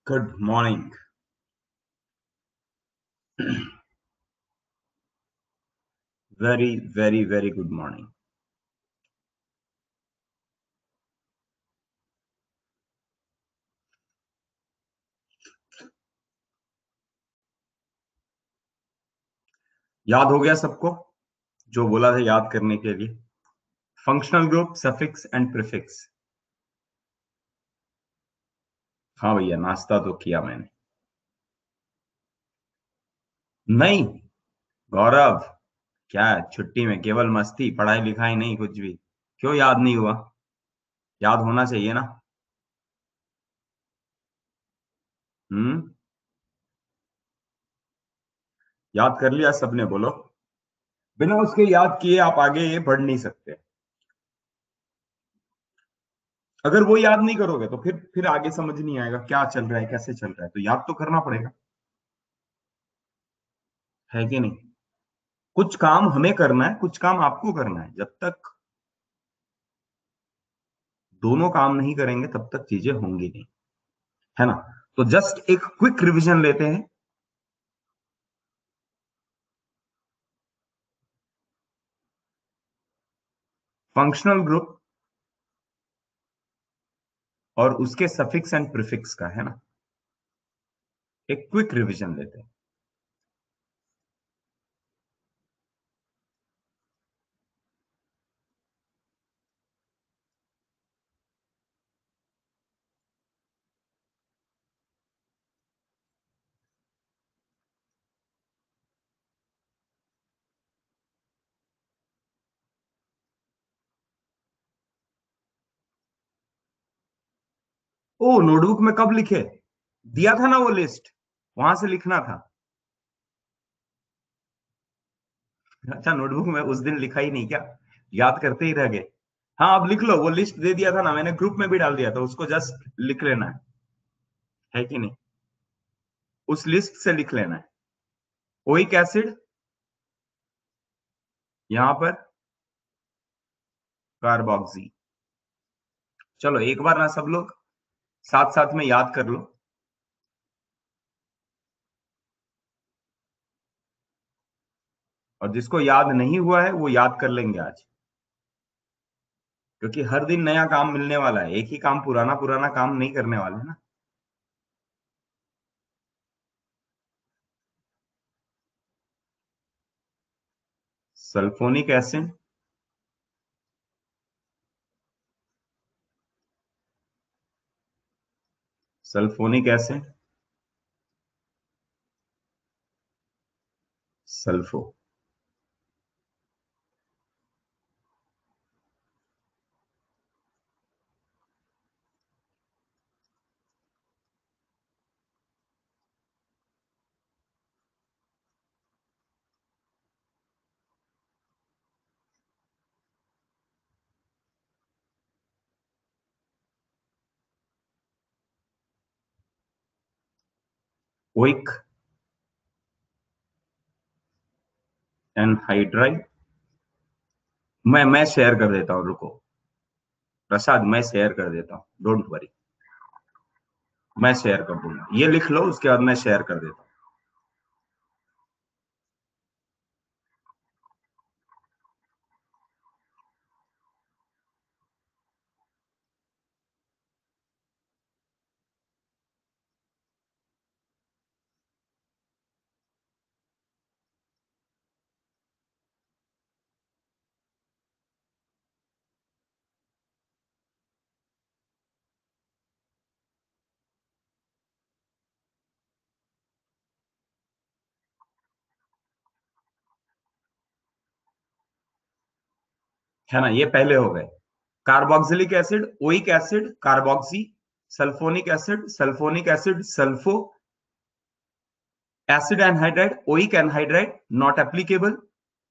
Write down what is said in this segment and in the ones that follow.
Good morning. Very good morning. याद हो गया सबको जो बोला था याद करने के लिए? Functional group, suffix and prefix. हाँ भैया, नाश्ता तो किया मैंने। नहीं गौरव, क्या है, छुट्टी में केवल मस्ती, पढ़ाई लिखाई नहीं, कुछ भी? क्यों याद नहीं हुआ? याद होना चाहिए ना। हम्म। याद कर लिया सबने? बोलो। बिना उसके याद किए आप आगे ये बढ़ नहीं सकते। अगर वो याद नहीं करोगे तो फिर आगे समझ नहीं आएगा क्या चल रहा है, कैसे चल रहा है। तो याद तो करना पड़ेगा, है कि नहीं? कुछ काम हमें करना है, कुछ काम आपको करना है। जब तक दोनों काम नहीं करेंगे तब तक चीजें होंगी नहीं, है ना? तो जस्ट एक क्विक रिवीजन लेते हैं। फंक्शनल ग्रुप और उसके सफिक्स एंड प्रीफिक्स का, है ना? एक क्विक रिवीजन लेते हैं। ओ, नोटबुक में कब लिखे? दिया था ना वो लिस्ट, वहां से लिखना था। अच्छा, नोटबुक में उस दिन लिखा ही नहीं क्या? याद करते ही रह गए? हाँ, अब लिख लो। वो लिस्ट दे दिया था ना मैंने, ग्रुप में भी डाल दिया था, उसको जस्ट लिख लेना है कि नहीं? उस लिस्ट से लिख लेना है। ओइक एसिड यहां पर, कार्बोक्सी। चलो एक बार ना सब लोग साथ साथ में याद कर लो। और जिसको याद नहीं हुआ है वो याद कर लेंगे आज, क्योंकि हर दिन नया काम मिलने वाला है। एक ही काम, पुराना पुराना काम नहीं करने वाले ना। Sulphonic acid, sulphonic acid, sulpho. Oic anhydride. मैं शेयर कर देता हूँ, रुको प्रसाद, मैं शेयर कर देता हूँ, डोंट वरी। मैं शेयर कर दूंगा, ये लिख लो, उसके बाद मैं शेयर कर देता हूँ। है ना, ये पहले हो गए। Carboxylic acid, oic acid, carboxy, sulphonic acid, sulphonic acid, sulpho, acid anhydride, oic anhydride not applicable,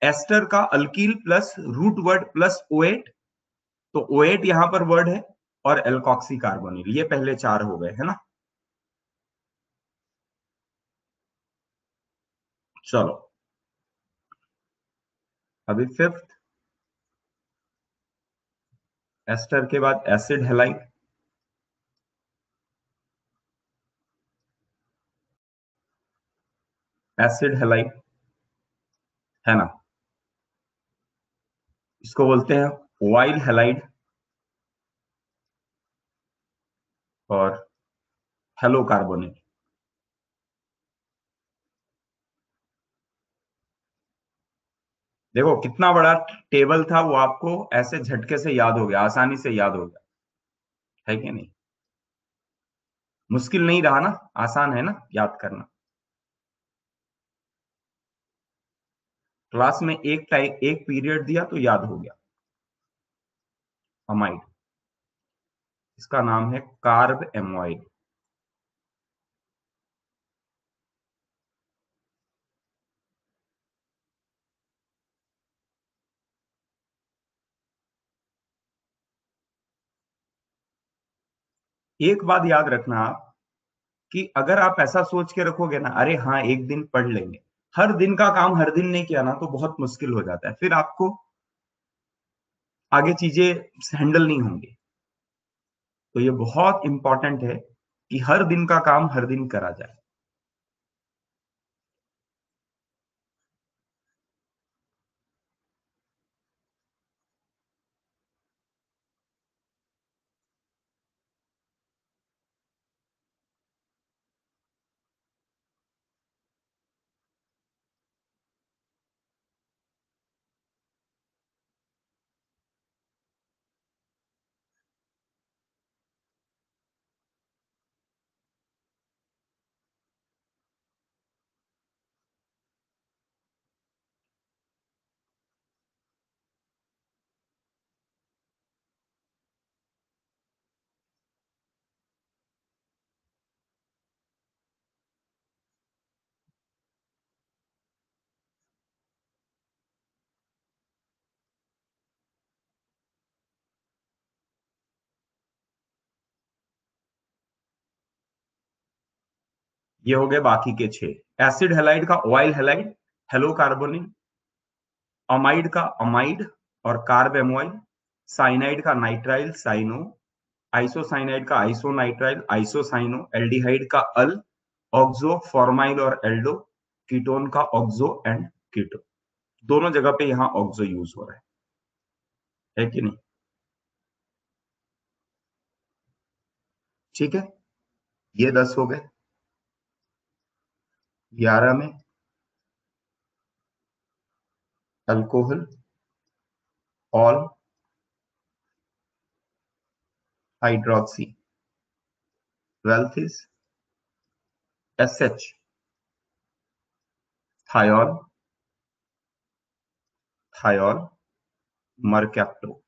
ester का alkyl plus root word plus oate, तो ओएट यहां पर वर्ड है, और एल्कॉक्सी कार्बोनिल। ये पहले चार हो गए, है ना? चलो अभी फिफ्थ, एस्टर के बाद एसिड हैलाइड, एसिड हैलाइड, है ना। इसको बोलते हैं वाइल्ड हैलाइड और हेलो कार्बोनेट। देखो कितना बड़ा टेबल था, वो आपको ऐसे झटके से याद हो गया, आसानी से याद हो गया, है कि नहीं। मुश्किल नहीं रहा ना, आसान है ना याद करना। क्लास में एक पीरियड दिया तो याद हो गया। अमाइड, इसका नाम है कार्ब एमोइड। एक बात याद रखना आप, कि अगर आप ऐसा सोच के रखोगे ना, अरे हाँ एक दिन पढ़ लेंगे, हर दिन का काम हर दिन नहीं किया ना तो बहुत मुश्किल हो जाता है, फिर आपको आगे चीजें हैंडल नहीं होंगी। तो ये बहुत इंपॉर्टेंट है कि हर दिन का काम हर दिन करा जाए। ये हो गए बाकी के 6। एसिड हैलाइड का oil halide, hello carbonyl. Amide का अमाइड और कार्ब एमोइल। साइनाइड का नाइट्राइल साइनो। आइसोसाइनाइड का आइसोनाइट्राइल आइसोसाइनो। एल्डिहाइड का अल। ऑक्सो फॉर्माइल और एल्डो। कीटोन का ऑक्सो एंड कीटो। दोनों जगह पे यहाँ ऑक्सो यूज हो रहा है कि नहीं। ठीक है, ये 10 हो गए। 11 में alcohol, all hydroxy. 12th is S H, thiol, thiol, mercapto.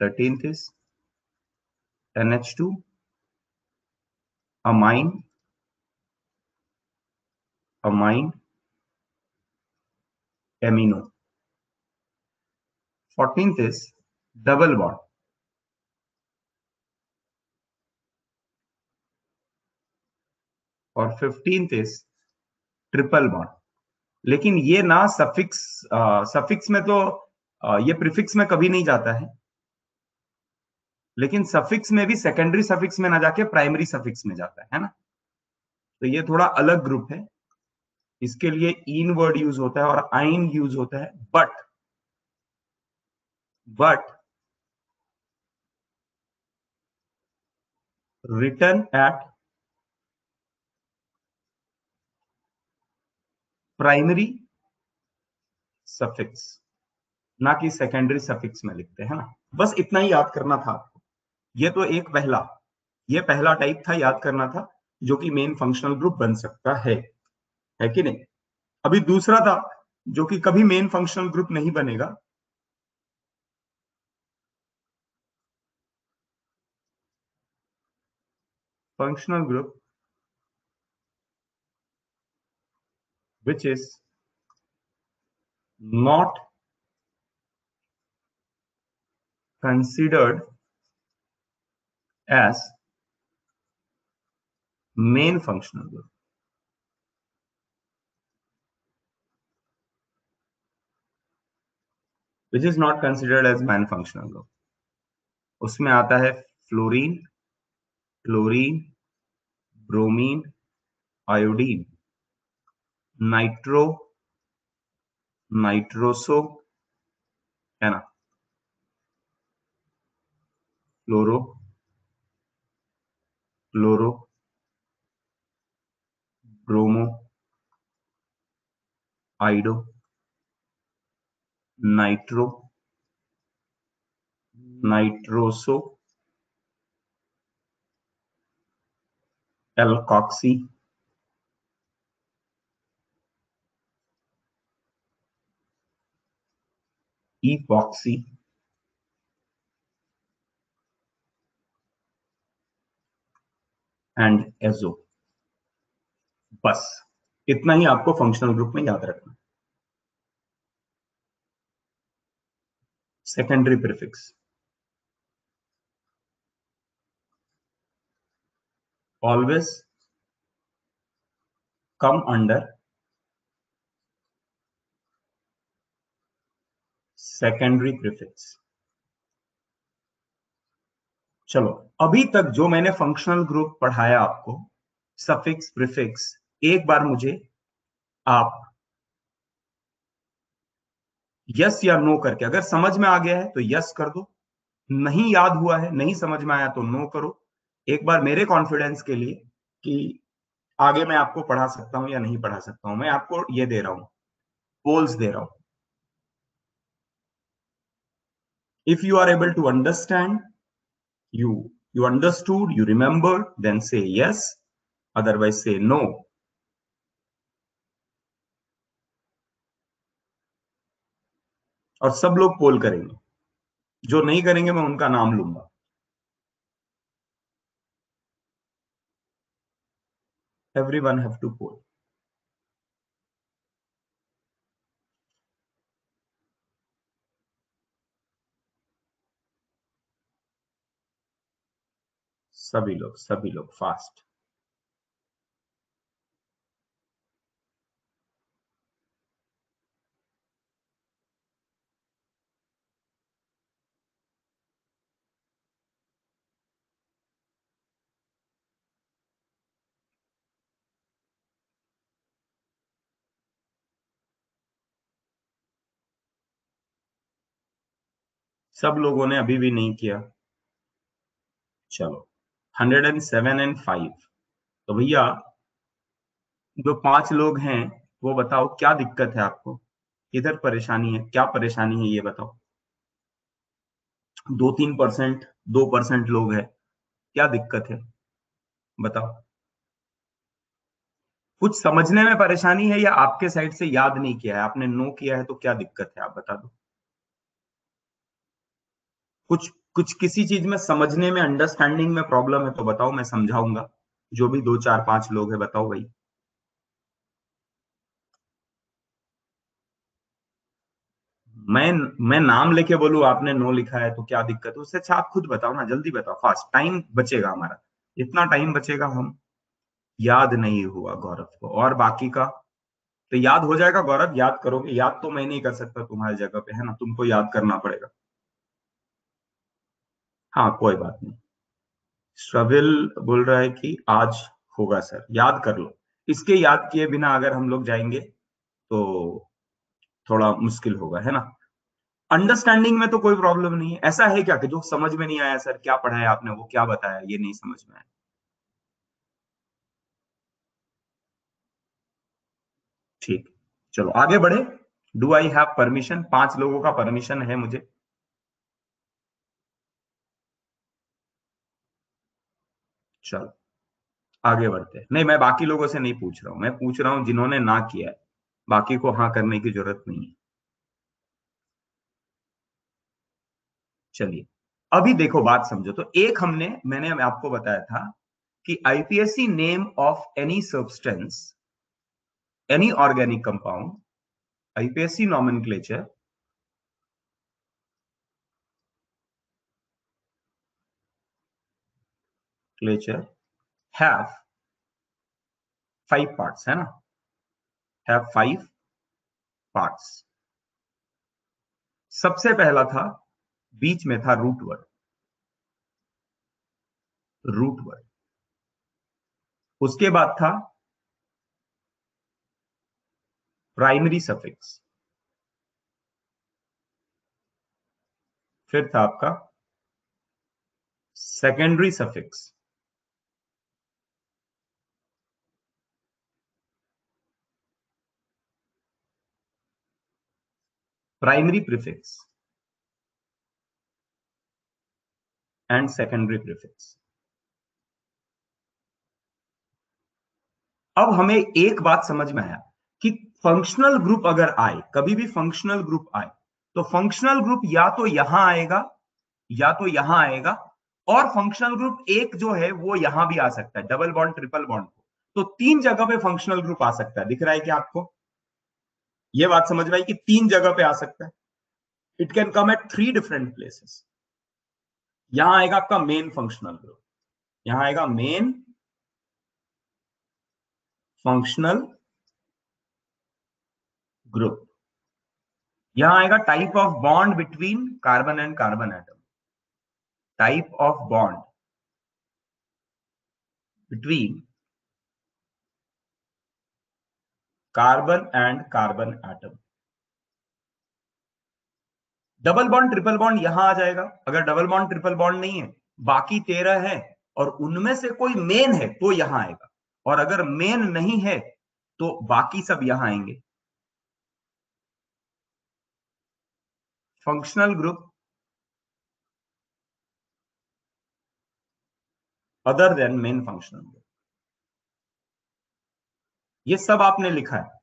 13th is NH2, amine, amine, amino। 14th is double bond। और 15th इज ट्रिपल बॉन्ड। लेकिन ये ना सफिक्स, सफिक्स में तो ये प्रीफिक्स में कभी नहीं जाता है, लेकिन सफिक्स में भी सेकेंडरी सफिक्स में ना जाके प्राइमरी सफिक्स में जाता है ना। तो ये थोड़ा अलग ग्रुप है। इसके लिए इन वर्ड यूज होता है और आइन यूज होता है। But return eight primary suffix, ना कि सेकेंडरी सफिक्स में लिखते हैं ना। बस इतना ही याद करना था आपको। ये तो एक पहला, ये पहला टाइप था, याद करना था, जो कि मेन फंक्शनल ग्रुप बन सकता है कि नहीं। अभी दूसरा था जो कि कभी मेन फंक्शनल ग्रुप नहीं बनेगा। Functional group which is not considered as main functional group। which is not considered as main functional group। उसमें आता है fluorine, chlorine, bromine, iodine, nitro, nitroso, है ना, chloro, chloro, bromo, आइडो, nitro, nitroso, alkoxy, epoxy, and azo. बस इतना ही आपको functional group में याद रखना। Secondary prefix always come under secondary prefix. चलो, अभी तक जो मैंने फंक्शनल ग्रुप पढ़ाया आपको, सफिक्स, प्रीफिक्स, एक बार मुझे आप यस या नो करके, अगर समझ में आ गया है तो यस कर दो, नहीं याद हुआ है, नहीं समझ में आया तो नो करो। एक बार मेरे कॉन्फिडेंस के लिए कि आगे मैं आपको पढ़ा सकता हूं या नहीं पढ़ा सकता हूं, मैं आपको ये दे रहा हूं, पोल्स दे रहा हूं। If you are able to understand, you understood, you remembered, then say yes, otherwise say no. और सब लोग पोल करेंगे, जो नहीं करेंगे मैं उनका नाम लूंगा। Everyone have to poll. सभी लोग फास्ट। सब लोगों ने अभी भी नहीं किया। चलो, 107 एंड 5। तो भैया, जो 5 लोग हैं, वो बताओ क्या दिक्कत है आपको, किधर परेशानी है, क्या परेशानी है ये बताओ। 2-3%, 2% लोग हैं, क्या दिक्कत है बताओ। कुछ समझने में परेशानी है या आपके साइड से याद नहीं किया है, आपने नो किया है, तो क्या दिक्कत है आप बता दो। कुछ कुछ किसी चीज में समझने में, अंडरस्टैंडिंग में प्रॉब्लम है तो बताओ, मैं समझाऊंगा। जो भी 2 4 5 लोग हैं बताओ भाई। मैं मैं नाम लेके बोलूं आपने नो लिखा है तो क्या दिक्कत है, उससे अच्छा आप खुद बताओ ना, जल्दी बताओ, फास्ट, टाइम बचेगा हमारा। इतना टाइम बचेगा। हम याद नहीं हुआ गौरव को, और बाकी का तो याद हो जाएगा। गौरव याद करोगे, याद तो मैं नहीं कर सकता तुम्हारी जगह पे, है ना, तुमको याद करना पड़ेगा। हाँ, कोई बात नहीं। श्रविल बोल रहा है कि आज होगा सर, याद कर लो। इसके याद किए बिना अगर हम लोग जाएंगे तो थोड़ा मुश्किल होगा, है ना। अंडरस्टैंडिंग में तो कोई प्रॉब्लम नहीं है। ऐसा है क्या कि जो समझ में नहीं आया, सर क्या पढ़ाया आपने, वो क्या बताया ये नहीं समझ में आया। ठीक, चलो आगे बढ़े। Do I have permission? 5 लोगों का परमिशन है मुझे। चलो आगे बढ़ते हैं। नहीं, मैं बाकी लोगों से नहीं पूछ रहा हूं, मैं पूछ रहा हूं जिन्होंने ना किया है, बाकी को हाँ करने की जरूरत नहीं है। चलिए, अभी देखो बात समझो तो, एक मैंने आपको बताया था कि IUPAC name of any substance, any organic compound, IUPAC nomenclature, क्लेचर हैव 5 पार्ट्स, है ना, हैव 5 पार्ट्स। सबसे पहला था, बीच में था रूट वर्ड। रूट वर्ड उसके बाद था प्राइमरी सफिक्स, फिर था आपका secondary suffix, primary prefix and secondary prefix. अब हमें एक बात समझ में आया कि फंक्शनल ग्रुप अगर आए, कभी भी फंक्शनल ग्रुप आए, तो फंक्शनल ग्रुप या तो यहां आएगा या तो यहां आएगा, और फंक्शनल ग्रुप एक जो है वो यहां भी आ सकता है, डबल बॉन्ड ट्रिपल बॉन्ड। तो तीन जगह पे फंक्शनल ग्रुप आ सकता है। दिख रहा है क्या आपको? ये बात समझ में आई कि तीन जगह पे आ सकता है। It can come at three different places. यहां आएगा आपका मेन फंक्शनल ग्रुप, यहां आएगा मेन फंक्शनल ग्रुप, यहां आएगा type of bond between carbon and carbon atom, type of bond between carbon and carbon atom. Double bond triple bond यहां आ जाएगा। अगर डबल बॉन्ड ट्रिपल बॉन्ड नहीं है, बाकी 13 है और उनमें से कोई मेन है तो यहां आएगा, और अगर मेन नहीं है तो बाकी सब यहां आएंगे। Functional group other than main functional group, ये सब आपने लिखा है।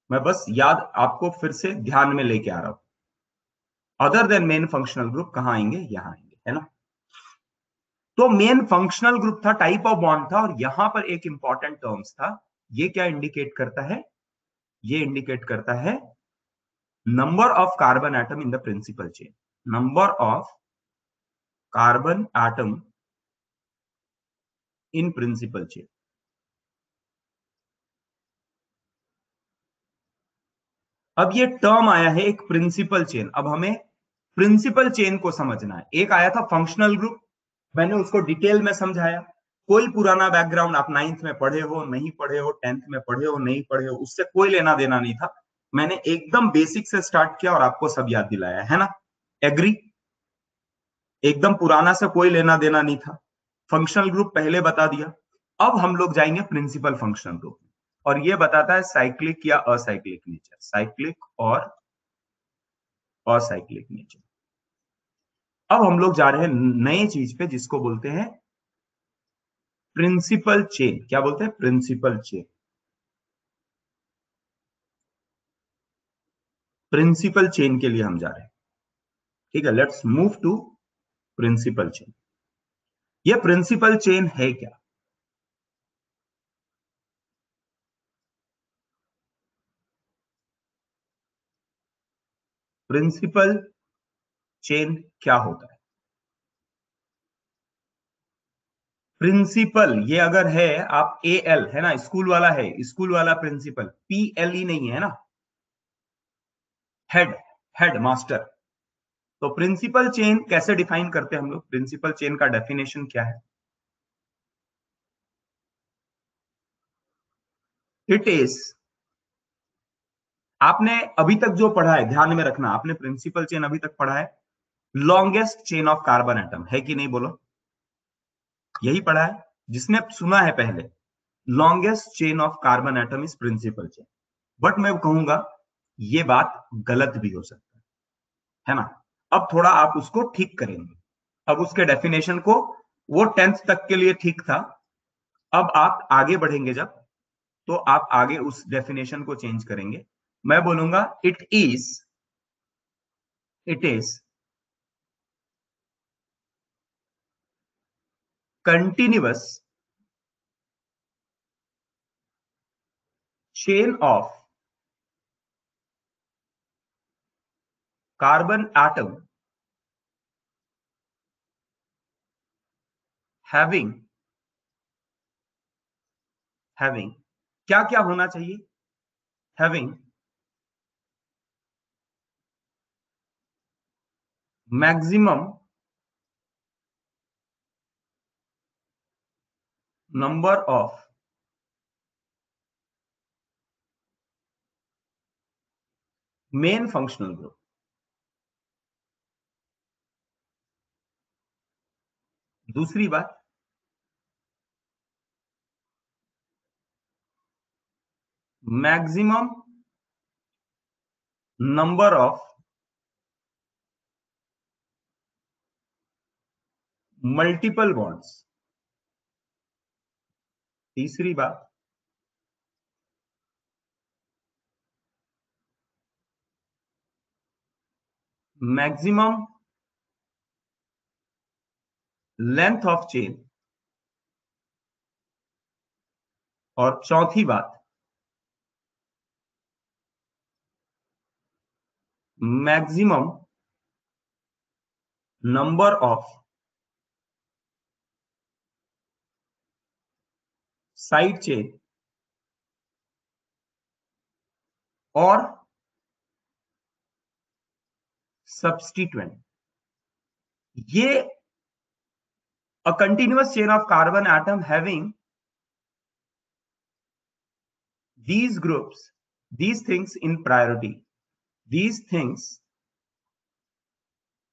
मैं बस याद आपको फिर से ध्यान में लेके आ रहा हूं। Other than main functional group कहां आएंगे? यहां आएंगे, है ना। तो मेन फंक्शनल ग्रुप था, टाइप ऑफ बॉन्ड था, और यहां पर एक इंपॉर्टेंट टर्म्स था। ये क्या इंडिकेट करता है? ये इंडिकेट करता है number of carbon atom in the principal chain, number of carbon atom in principal chain. अब ये टर्म आया है एक प्रिंसिपल चेन। अब हमें प्रिंसिपल चेन को समझना है। एक आया था फंक्शनल ग्रुप, मैंने उसको डिटेल में समझाया। कोई पुराना बैकग्राउंड आप नाइन्थ में पढ़े हो, नहीं पढ़े हो, टेंथ में पढ़े हो, नहीं पढ़े हो, उससे कोई लेना देना नहीं था। मैंने एकदम बेसिक से स्टार्ट किया और आपको सब याद दिलाया, है ना। एग्री? एकदम पुराना से कोई लेना देना नहीं था। फंक्शनल ग्रुप पहले बता दिया। अब हम लोग जाएंगे प्रिंसिपल फंक्शनल ग्रुप, और ये बताता है साइक्लिक या असाइक्लिक नेचर, साइक्लिक और असाइक्लिक नेचर। अब हम लोग जा रहे हैं नए चीज पे जिसको बोलते हैं प्रिंसिपल चेन। क्या बोलते हैं? Principal chain. प्रिंसिपल चेन के लिए हम जा रहे हैं। ठीक है, let's move to principal chain. ये प्रिंसिपल चेन है क्या? प्रिंसिपल चेन क्या होता है? प्रिंसिपल ये अगर है, आप ए एल है ना, स्कूल वाला है, स्कूल वाला प्रिंसिपल, पी एल ई नहीं है ना, हेड, हेड मास्टर। तो प्रिंसिपल चेन कैसे डिफाइन करते हैं हम लोग? प्रिंसिपल चेन का डेफिनेशन क्या है? इट इज, आपने अभी तक जो पढ़ा है ध्यान में रखना, आपने प्रिंसिपल चेन अभी तक पढ़ा है longest chain of carbon atom, है कि नहीं? बोलो, यही पढ़ा है। जिसने सुना है पहले, longest chain of carbon atom is principal chain. But मैं कहूंगा ये बात गलत भी हो सकता है ना। अब थोड़ा आप उसको ठीक करेंगे। अब उसके डेफिनेशन को, वो टेंथ तक के लिए ठीक था, अब आप आगे बढ़ेंगे जब, तो आप आगे उस डेफिनेशन को चेंज करेंगे। मैं बोलूंगा it is continuous chain of carbon atom having having क्या क्या होना चाहिए? Having maximum number of main functional group. दूसरी बात, maximum number of multiple bonds. तीसरी बात, मैक्सिमम लेंथ ऑफ चेन। और चौथी बात, maximum number of side chain और सब्स्टिट्यूएंट। ये a continuous chain of carbon atom having these groups, these things in priority, these things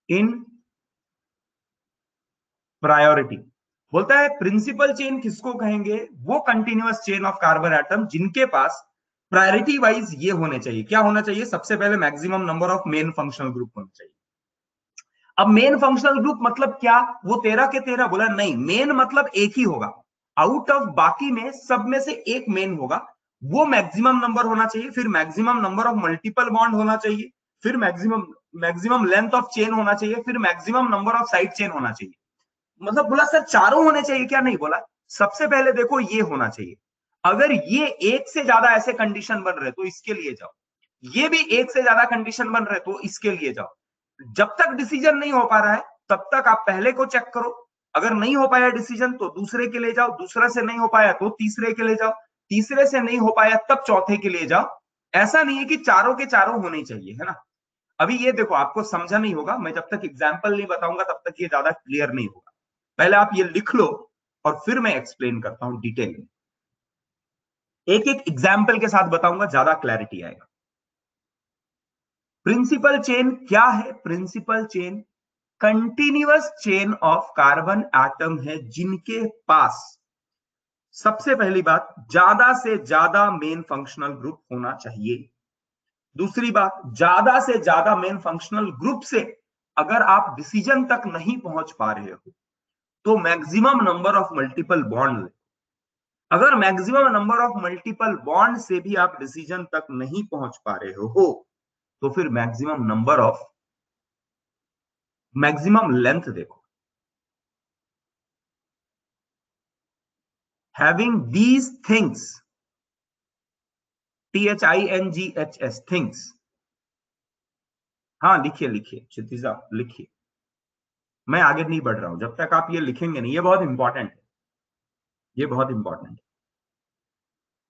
in priority. बोलता है principal chain किसको कहेंगे? वो continuous chain of carbon atom जिनके पास प्रायोरिटी वाइज ये होने चाहिए। क्या होना चाहिए? सबसे पहले maximum number of main functional group होना चाहिए। अब मेन फंक्शनल ग्रुप मतलब क्या? वो 13 के 13 बोला नहीं, मेन मतलब एक ही होगा। आउट ऑफ बाकी में सब में से एक मेन होगा, वो मैक्सिमम नंबर होना चाहिए। फिर maximum number of multiple bond होना चाहिए, फिर maximum maximum length of chain होना चाहिए, फिर maximum number of side chain होना चाहिए। मतलब बोला सर चारों होने चाहिए क्या? नहीं बोला। सबसे पहले देखो ये होना चाहिए। अगर ये एक से ज्यादा ऐसे कंडीशन बन रहे तो इसके लिए जाओ, ये भी एक से ज्यादा कंडीशन बन रहे तो इसके लिए जाओ। जब तक डिसीजन नहीं हो पा रहा है तब तक आप पहले को चेक करो। अगर नहीं हो पाया डिसीजन तो दूसरे के लिए जाओ, दूसरे से नहीं हो पाया तो तीसरे के लिए जाओ, तीसरे से नहीं हो पाया तब चौथे के लिए जाओ। ऐसा नहीं है कि चारों के चारों होने चाहिए, है ना। अभी ये देखो, आपको समझा नहीं होगा, मैं जब तक एग्जाम्पल नहीं बताऊंगा तब तक ये ज्यादा क्लियर नहीं होगा। पहले आप ये लिख लो और फिर मैं एक्सप्लेन करता हूं डिटेल में। एक एक एग्जाम्पल के साथ बताऊंगा, ज्यादा क्लैरिटी आएगा। प्रिंसिपल चेन क्या है? Principal chain continuous chain of carbon atom है जिनके पास, सबसे पहली बात, ज्यादा से ज्यादा मेन फंक्शनल ग्रुप होना चाहिए। दूसरी बात, ज्यादा से ज्यादा मेन फंक्शनल ग्रुप से अगर आप डिसीजन तक नहीं पहुंच पा रहे हो तो maximum number of multiple bond ले। अगर maximum number of multiple bond से भी आप डिसीजन तक नहीं पहुंच पा रहे हो तो फिर maximum number of, maximum length देखो। Having these things, THINGHS, things. हाँ लिखिए लिखिए क्षितिजा, लिखिए। मैं आगे नहीं बढ़ रहा हूं जब तक आप ये लिखेंगे नहीं। ये बहुत इंपॉर्टेंट है, ये बहुत इंपॉर्टेंट है।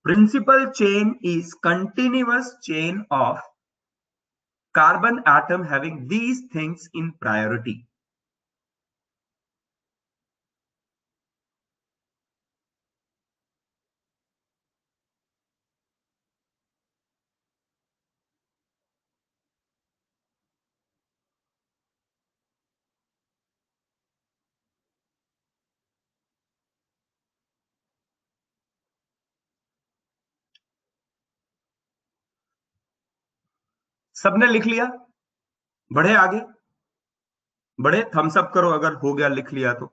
Principal chain is continuous chain of carbon atom having these things in priority. सबने लिख लिया? बढ़े आगे, बढ़े, थम्स अप करो अगर हो गया, लिख लिया तो।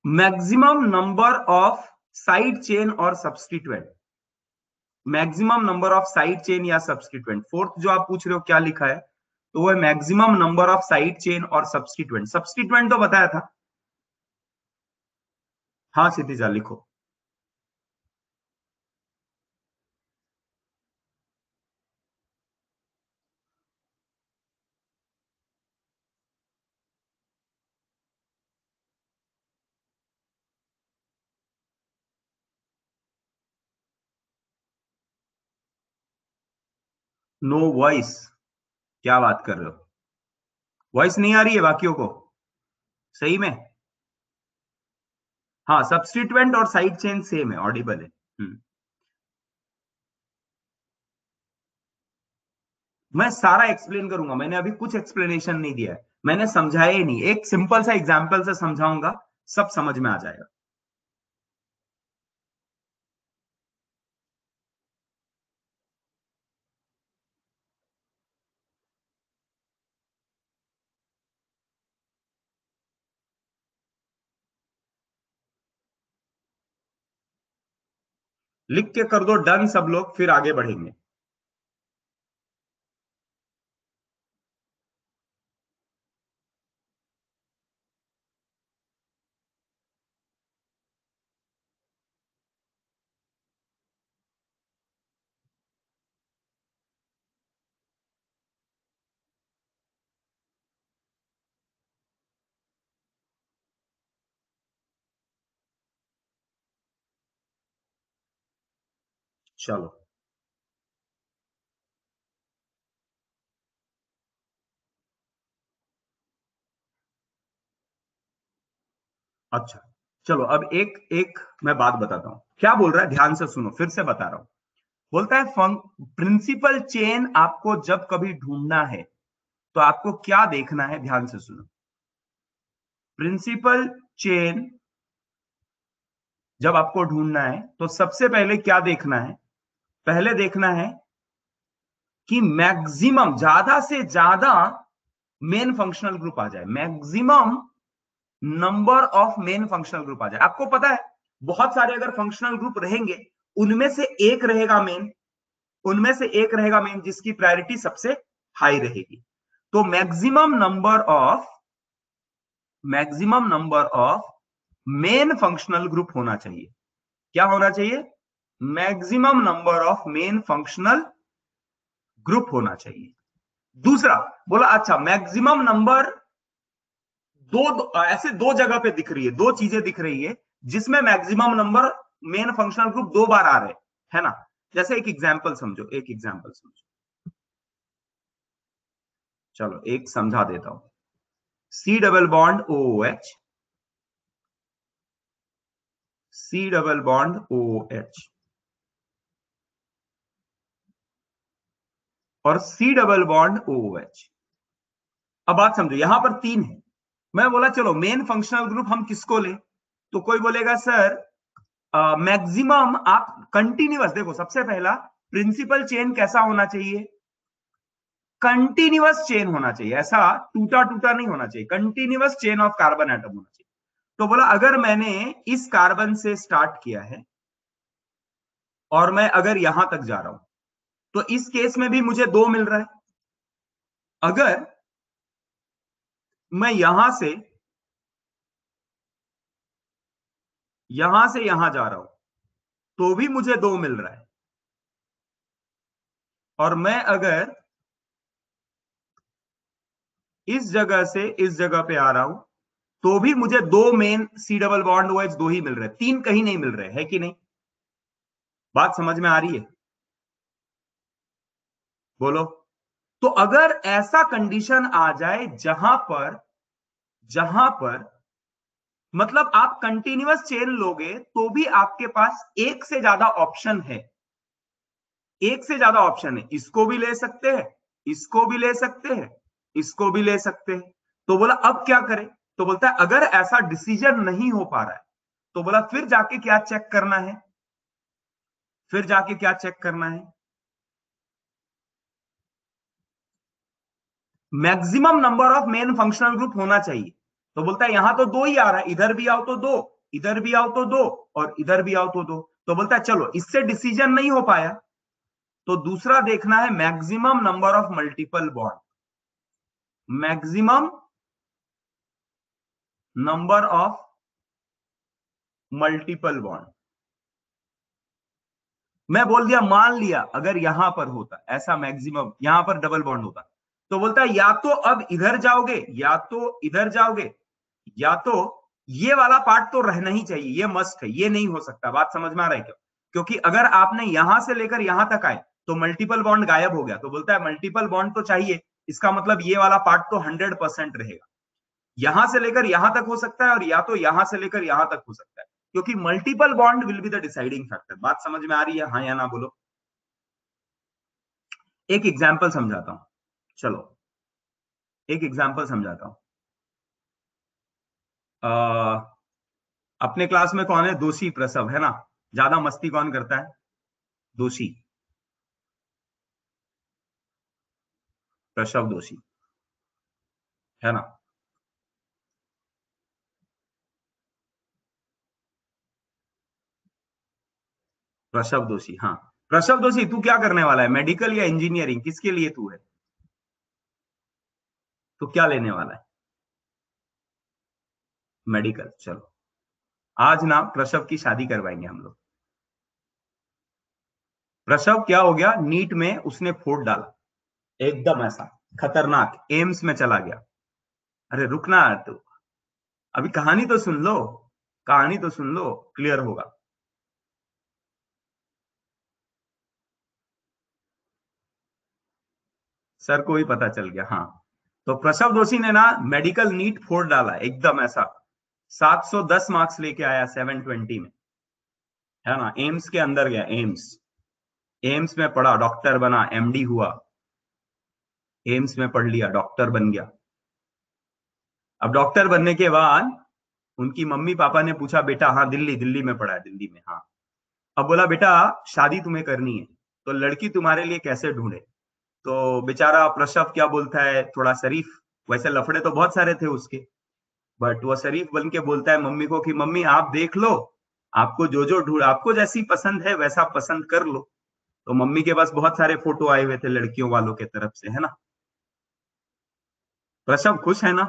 Maximum number of side chain और substituent. Maximum number of side chain या सब्स्टिट्यूएंट, फोर्थ जो आप पूछ रहे हो क्या लिखा है, तो वो है maximum number of side chain और सब्स्टिट्यूएंट। सब्स्टिट्यूएंट तो बताया था। हाँ क्षितिजा लिखो। No voice? क्या बात कर रहे हो? वॉइस नहीं आ रही है वाक्यों को सही में? हाँ, सब्स्टिट्यूएंट और साइड चेन सेम है, ऑडिबल है। मैं सारा एक्सप्लेन करूंगा, मैंने अभी कुछ एक्सप्लेनेशन नहीं दिया है, मैंने समझाया ही नहीं, एक सिंपल सा एग्जांपल से समझाऊंगा, सब समझ में आ जाएगा। लिख के कर दो डन सब लोग, फिर आगे बढ़ेंगे। चलो, अच्छा, चलो अब एक एक मैं बात बताता हूं, क्या बोल रहा है ध्यान से सुनो, फिर से बता रहा हूं। बोलता है प्रिंसिपल चेन आपको जब कभी ढूंढना है तो आपको क्या देखना है, ध्यान से सुनो। प्रिंसिपल चेन जब आपको ढूंढना है तो सबसे पहले क्या देखना है? पहले देखना है कि मैक्सिमम, ज्यादा से ज्यादा मेन फंक्शनल ग्रुप आ जाए, maximum number of main functional group आ जाए। आपको पता है बहुत सारे अगर फंक्शनल ग्रुप रहेंगे, उनमें से एक रहेगा मेन, उनमें से एक रहेगा मेन जिसकी प्रायोरिटी सबसे हाई रहेगी। तो maximum number of main functional group होना चाहिए। क्या होना चाहिए? Maximum number of main functional group होना चाहिए। दूसरा बोला, अच्छा मैक्सिमम नंबर ऐसे दो जगह पे दिख रही है, दो चीजें दिख रही है जिसमें maximum number main functional group दो बार आ रहे हैं, है ना? जैसे एक एग्जांपल समझो, एक एग्जांपल समझो, चलो एक समझा देता हूं। C double bond O H, C double bond O H और C double bond O H. अब बात समझो, यहां पर तीन है। मैं बोला चलो मेन फंक्शनल ग्रुप हम किसको ले, तो कोई बोलेगा सर मैक्सिमम आप कंटिन्यूअस, देखो सबसे पहला प्रिंसिपल चेन कैसा होना चाहिए? कंटिन्यूअस चेन होना चाहिए, ऐसा टूटा टूटा नहीं होना चाहिए, continuous chain of carbon atom होना चाहिए। तो बोला अगर मैंने इस कार्बन से स्टार्ट किया है और मैं अगर यहां तक जा रहा हूं, तो इस केस में भी मुझे दो मिल रहा है। अगर मैं यहां से यहां जा रहा हूं तो भी मुझे दो मिल रहा है, और मैं अगर इस जगह से इस जगह पे आ रहा हूं तो भी मुझे दो main C double bond O H दो ही मिल रहे हैं, तीन कहीं नहीं मिल रहे, है कि नहीं? बात समझ में आ रही है? बोलो। तो अगर ऐसा कंडीशन आ जाए जहां पर मतलब आप कंटिन्यूअस चेन लोगे तो भी आपके पास एक से ज्यादा ऑप्शन है, एक से ज्यादा ऑप्शन है, इसको भी ले सकते हैं, इसको भी ले सकते हैं, इसको भी ले सकते हैं। तो बोला अब क्या करें? तो बोलता है अगर ऐसा डिसीजन नहीं हो पा रहा है तो बोला फिर जाके क्या चेक करना है, फिर जाके क्या चेक करना है? Maximum number of main functional group होना चाहिए। तो बोलता है यहां तो दो ही आ रहा है, इधर भी आओ तो दो, इधर भी आओ तो दो, और इधर भी आओ तो दो। तो बोलता है चलो इससे डिसीजन नहीं हो पाया तो दूसरा देखना है maximum number of multiple bond, maximum number of multiple bond. मैं बोल दिया, मान लिया अगर यहां पर होता ऐसा मैक्सिमम, यहां पर डबल बॉन्ड होता, तो बोलता है या तो अब इधर जाओगे या तो इधर जाओगे, या तो ये वाला पार्ट तो रहना ही चाहिए, ये मस्ट है, ये नहीं हो सकता। बात समझ में आ रहा है क्या? क्योंकि अगर आपने यहां से लेकर यहां तक आए तो मल्टीपल बॉन्ड गायब हो गया, तो बोलता है मल्टीपल बॉन्ड तो चाहिए, इसका मतलब ये वाला पार्ट तो 100% रहेगा, यहां से लेकर यहां तक हो सकता है और या तो यहां से लेकर यहां तक हो सकता है, क्योंकि multiple bond will be the deciding factor. बात समझ में आ रही है, हाँ या ना बोलो। एक एग्जाम्पल समझाता हूं, चलो एक एग्जाम्पल समझाता हूं। अपने क्लास में कौन है, दोषी प्रसव है ना, ज्यादा मस्ती कौन करता है, दोषी, प्रसव दोषी है ना। प्रसव दोषी, हाँ। प्रसव दोषी, तू क्या करने वाला है, मेडिकल या इंजीनियरिंग, किसके लिए तू है, तो क्या लेने वाला है, मेडिकल। चलो आज ना प्रसव की शादी करवाएंगे हम लोग। प्रसव क्या हो गया, नीट में उसने फोड़ डाला, एकदम ऐसा खतरनाक, एम्स में चला गया। अरे रुकना तो, अभी कहानी तो सुन लो, कहानी तो सुन लो, क्लियर होगा। सर को भी पता चल गया, हाँ। तो प्रसव दोषी ने ना मेडिकल नीट फोड़ डाला एकदम ऐसा, 710 मार्क्स लेके आया 720 में, है ना। एम्स के अंदर गया, एम्स, एम्स में पढ़ा, डॉक्टर बना, एमडी हुआ, एम्स में पढ़ लिया, डॉक्टर बन गया। अब डॉक्टर बनने के बाद उनकी मम्मी पापा ने पूछा, बेटा, हाँ दिल्ली, दिल्ली में पढ़ा है, दिल्ली में, हाँ। अब बोला, बेटा शादी तुम्हें करनी है, तो लड़की तुम्हारे लिए कैसे ढूंढे। तो बेचारा प्रसव क्या बोलता है, थोड़ा शरीफ, वैसे लफड़े तो बहुत सारे थे उसके, बट वो शरीफ बन के बोलता है मम्मी को कि मम्मी आप देख लो, आपको जो जो ढूंढ, आपको जैसी पसंद है वैसा पसंद कर लो। तो मम्मी के पास बहुत सारे फोटो आए हुए थे लड़कियों वालों के तरफ से, है ना। प्रसव खुश है ना।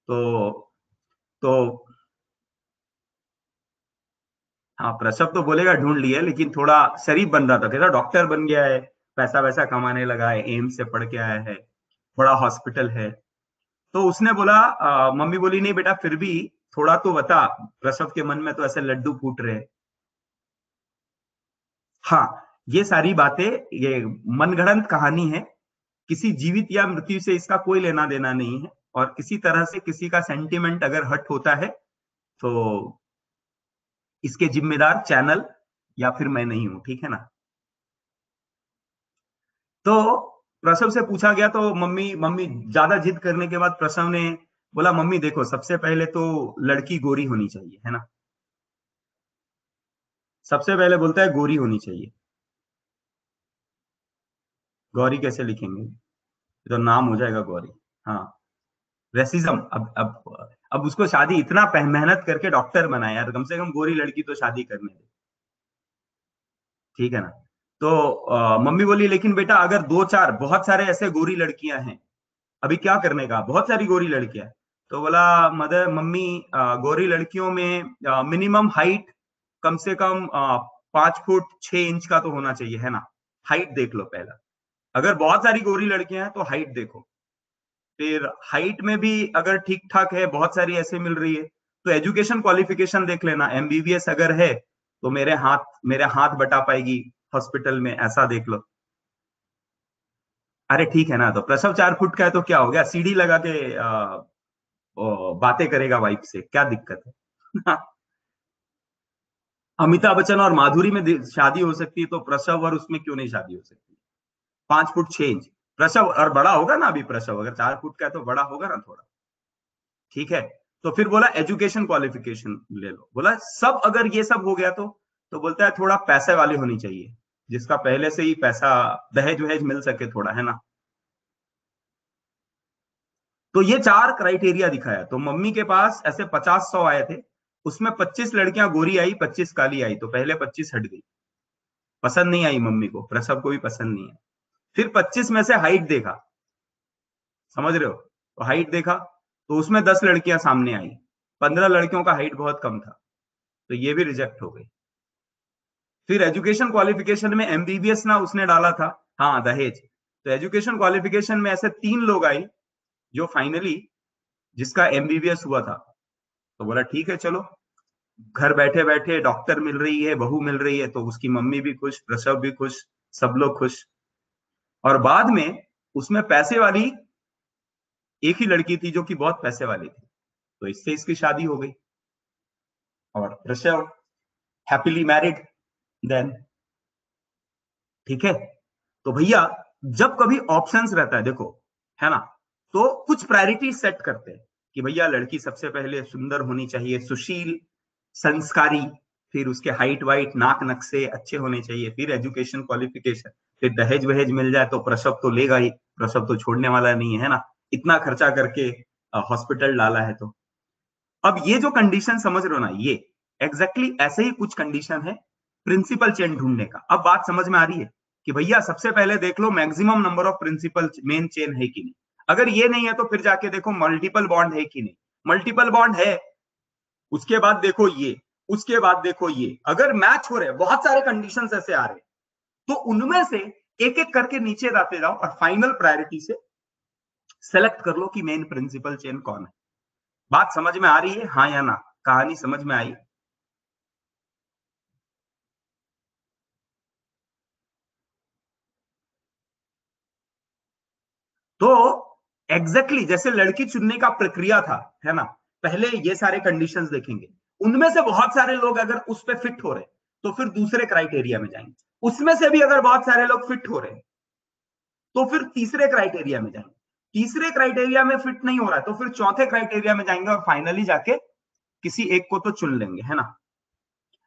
तो तो हाँ, प्रसव तो बोलेगा ढूंढ लिया, लेकिन थोड़ा शरीफ बन रहा था, कहता डॉक्टर बन गया है, पैसा वैसा कमाने लगा है, एम्स से पढ़ के आया है, बड़ा हॉस्पिटल है। तो उसने बोला, मम्मी बोली, नहीं बेटा फिर भी थोड़ा तो बता, प्रसव के मन में तो ऐसे लड्डू फूट रहे हैं। हाँ, ये सारी बातें, ये मनगढ़ंत कहानी है, किसी जीवित या मृत्यु से इसका कोई लेना देना नहीं है, और किसी तरह से किसी का सेंटिमेंट अगर हट होता है तो इसके जिम्मेदार चैनल या फिर मैं नहीं हूं, ठीक है ना। तो प्रसव से पूछा गया, तो मम्मी मम्मी ज्यादा जिद करने के बाद प्रसव ने बोला, मम्मी देखो सबसे पहले तो लड़की गोरी होनी चाहिए, है ना। सबसे पहले बोलता है गोरी होनी चाहिए। गौरी कैसे लिखेंगे, तो नाम हो जाएगा गौरी, हाँ। रेसिज्म, अब उसको शादी इतना मेहनत करके डॉक्टर बनाया यार, कम से कम गोरी लड़की तो शादी करने दे, ठीक है ना। तो मम्मी बोली, लेकिन बेटा अगर दो चार बहुत सारे ऐसे गोरी लड़कियां हैं, अभी क्या करने का, बहुत सारी गोरी लड़कियां। तो बोला, मदर मम्मी, गोरी लड़कियों में मिनिमम हाइट कम से कम 5 फुट 6 इंच का तो होना चाहिए, है ना। हाइट देख लो पहला, अगर बहुत सारी गोरी लड़कियां हैं तो हाइट देखो, फिर हाइट में भी अगर ठीक ठाक है, बहुत सारी ऐसे मिल रही है, तो एजुकेशन क्वालिफिकेशन देख लेना, एमबीबीएस अगर है तो मेरे हाथ बटा पाएगी हॉस्पिटल में, ऐसा देख लो। अरे ठीक है ना, तो प्रसव 4 फुट का है तो क्या हो गया, सीढ़ी लगा के बातें करेगा वाइफ से, क्या दिक्कत है। अमिताभ बच्चन और माधुरी में शादी हो सकती है, तो प्रसव और उसमें क्यों नहीं शादी हो सकती। 5 फुट 6 इंच, प्रसव और बड़ा होगा ना, अभी प्रसव अगर 4 फुट का है तो बड़ा होगा ना थोड़ा, ठीक है। तो फिर बोला एजुकेशन क्वालिफिकेशन ले लो, बोला सब अगर ये सब हो गया तो बोलता है थोड़ा पैसे वाली होनी चाहिए, जिसका पहले से ही पैसा, दहेज वहेज मिल सके थोड़ा, है ना। तो ये 4 क्राइटेरिया दिखाया, तो मम्मी के पास ऐसे 50 100 आए थे, उसमें 25 लड़कियां गोरी आई, 25 काली आई, तो पहले 25 हट गई, पसंद नहीं आई मम्मी को, प्रसव को भी पसंद नहीं है। फिर 25 में से हाइट देखा, समझ रहे हो, तो हाइट देखा, तो उसमें 10 लड़कियां सामने आई, 15 लड़कियों का हाइट बहुत कम था, तो ये भी रिजेक्ट हो गई। फिर एजुकेशन क्वालिफिकेशन में एमबीबीएस ना उसने डाला था, हाँ दहेज, तो एजुकेशन क्वालिफिकेशन में ऐसे 3 लोग आई जो फाइनली, जिसका एमबीबीएस हुआ था, तो बोला ठीक है चलो, घर बैठे बैठे डॉक्टर मिल रही है, बहू मिल रही है, तो उसकी मम्मी भी खुश, प्रसव भी खुश, सब लोग खुश। और बाद में उसमें पैसे वाली एक ही लड़की थी जो कि बहुत पैसे वाली थी, तो इससे इसकी शादी हो गई और प्रसव हैप्पीली मैरिड देन। ठीक है। तो भैया जब कभी ऑप्शंस रहता है, देखो, है ना, तो कुछ प्रायोरिटी सेट करते हैं कि भैया लड़की सबसे पहले सुंदर होनी चाहिए, सुशील, संस्कारी, फिर उसके हाइट वाइट नाक नक्शे अच्छे होने चाहिए, फिर एजुकेशन क्वालिफिकेशन, फिर दहेज वहेज मिल जाए तो प्रसव तो लेगा ही, प्रसव तो छोड़ने वाला नहीं है ना, इतना खर्चा करके हॉस्पिटल डाला है तो। अब ये जो कंडीशन समझ रहे हो ना, ये एग्जैक्टली ऐसे ही कुछ कंडीशन है प्रिंसिपल चेन ढूंढने का। अब बात समझ में आ रही है कि भैया सबसे पहले देख लो maximum number of principal main chain है कि नहीं। अगर ये नहीं है तो फिर जाके देखो मल्टीपल बॉन्ड है कि नहीं। मल्टीपल बॉन्ड है, उसके बाद देखो ये, उसके बाद देखो ये, अगर मैच हो रहे हैं, बहुत सारे कंडीशंस ऐसे आ रहे हैं, तो उनमें से एक एक करके नीचे जाते जाओ और फाइनल प्रायोरिटी से सेलेक्ट कर लो कि मेन प्रिंसिपल चेन कौन है। बात समझ में आ रही है, हाँ या ना? कहानी समझ में आई? तो एग्जैक्टली जैसे लड़की चुनने का प्रक्रिया था, है ना, पहले ये सारे कंडीशंस देखेंगे, उनमें से बहुत सारे लोग अगर उस पे फिट हो रहे तो फिर दूसरे क्राइटेरिया में जाएंगे, उसमें से भी अगर बहुत सारे लोग फिट हो रहे तो फिर तीसरे क्राइटेरिया में जाएंगे, तीसरे क्राइटेरिया में फिट नहीं हो रहा है तो फिर चौथे क्राइटेरिया में जाएंगे और फाइनली जाके किसी एक को तो चुन लेंगे, है ना।